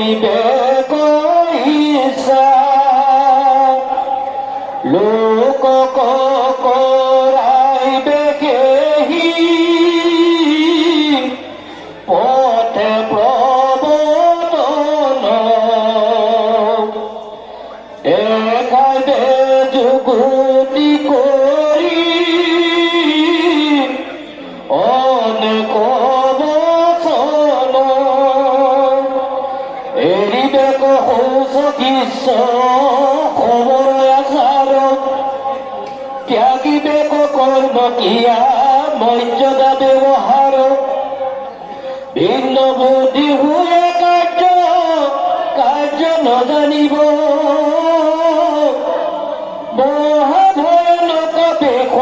করিবে কইসা লোক করাইবে কেহি পথে প্রবর্তন দেখাইবে যুগতি করি অনেক বচন এরিবে কৌশ কিস খবর আসার ত্যাগিবে কর্ম কিয়া মর্যাদা ব্যবহার ভিন্ন বুদ্ধি হুয়ে কার্য ন জানিব মহাভয়ানক বেশ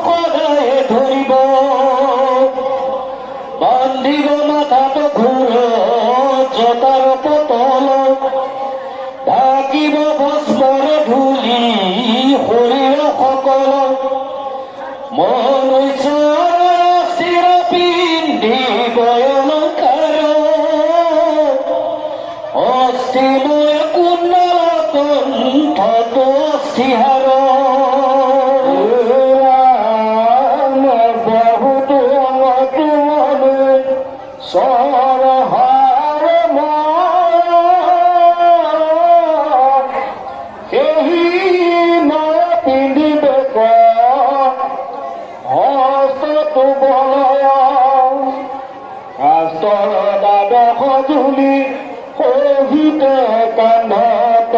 সদায় ধরিব বান্ধিব মাথাত ঘূৰ জতাৰ পতল ঢাকিব ভস্মৰ ধূলি শৰীৰ সকল মনুষ্যৰ চিৰ পিন্ধিব অলংকাৰ অস্থিময় কুণ্ডল কণ্ঠত অস্থিহাৰ বহুতো সৰহাৰ সেই নয় পিন্ধিবে হস্তটো বলয় শাস্ত্ৰৰ দ্বাদশ ধূলি শোভিতে কান্ধত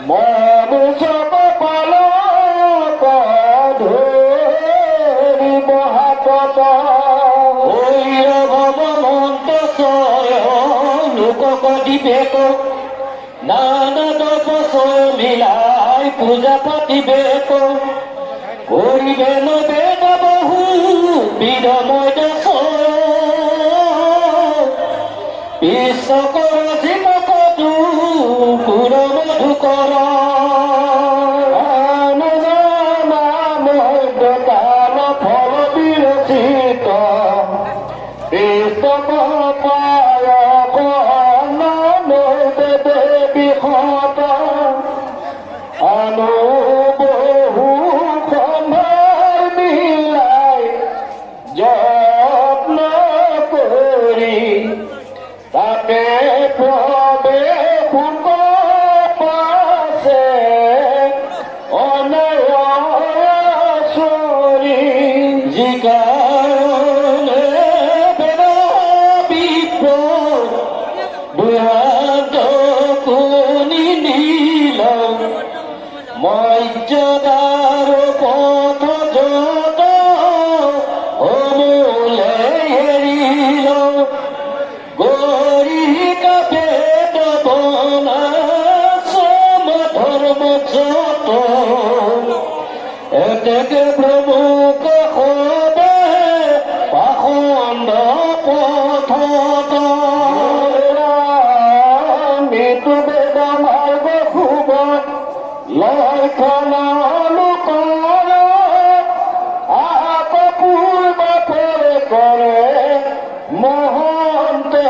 মনুষ্যক পালক ধৰিব হাতত ভগৱন্ত লোকক দিবেক নানা তপস্য মিলাই পূজা পাতিবেক কৰিবে নবেদ বহু বিধময় দশ বিশ্বকৰ জীৱকতো পুৰ মধুকৰ কাল ফল বিৰচিত পায়ক বিষত আনো বহু সম্ভাৰ মিলাই যত্ন কৰি তাতে প্ৰৱেশ পাছে অনয়চৰি যিকাৰণে দুহাত কুনি নীল মৰ্যাদাৰ পথ যত অমূলে এৰিল গৰিকা পেট বনাশ্ৰম ধৰ্ম যত এতেকে প্ৰমুখ সদে পাখণ্ড পথত মৃত্যু বেদ মাৰ্গ শুভ লক্ষণ লোকৰ আপ পূৰ্ব পৰে কৰে মহন্তে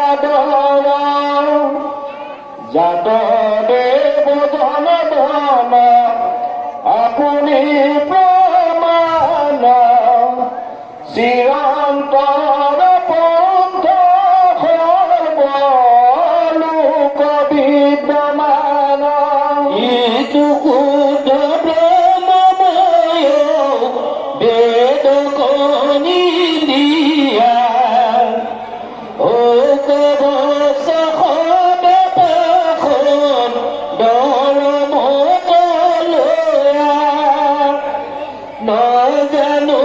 আদৰ জাত দেৱ জন ধন আপুনি প্ৰমাণ চিৰন্তৰ পন্থ সৰ্বলোক বিদ্যমান ইটো কুট ব্ৰহ্মময় বেদ কণি দিয়া জানো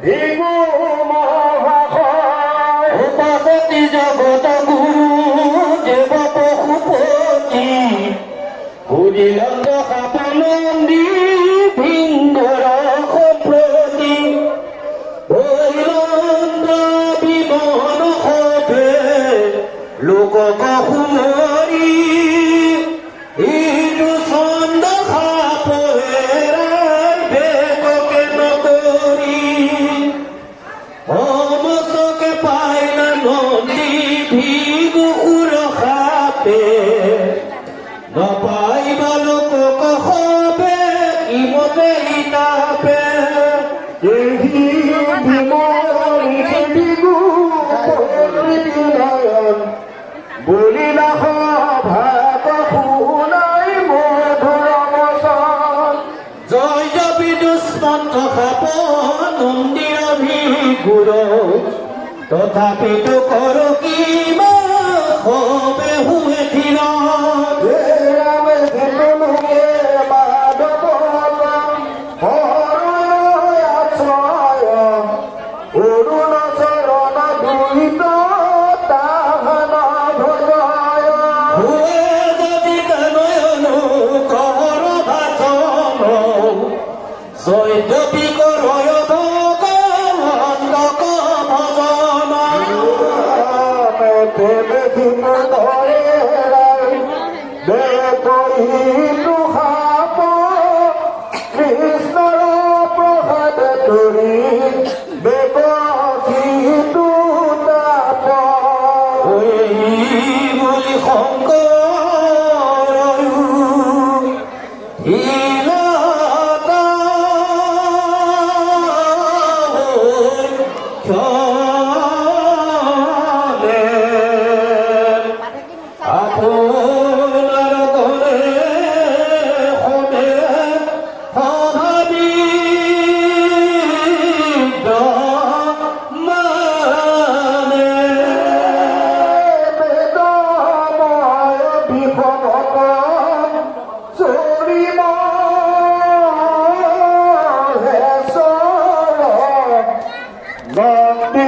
ভিগু মহাশয় উপাসতি জগত গুৰু দেব পশুপতি ভুজিলন্দ সাপনন্দী ভিংগৰ সম্প্ৰতি ভৈলন্দ বিমন সভে লোকক সুমৰি ইটো ছন্দ সাপেৰাই বেগকে নকৰি অমচকে পাইলা নন্দী ভিগুৰ সাপে নপাইবা লোকক সবে ইমতে ইতাপে দেহি বিমৰি ভিগু প্ৰকৃতি নয়ন বলিলা সভাত শুনাই মধুৰ বচন জয় জবি দুষ্মন্ত সাপ নন্দীৰ ভিগুৰ তথাপিতো কৰ কিবা সবে হুৱে থিৰ জয়দপি কৰয় ভগৱন্তক ভজন প্ৰেমে ধৰে দেৱহিতু সাপ কৃষ্ণৰ প্ৰসাদ কৰি দেৱহিতু তাপ বুলি শংকৰ আপোনাৰ গলে সদে সভাবিত মানে বেদময় বিষমত চৰিম হেচৰ নন্দী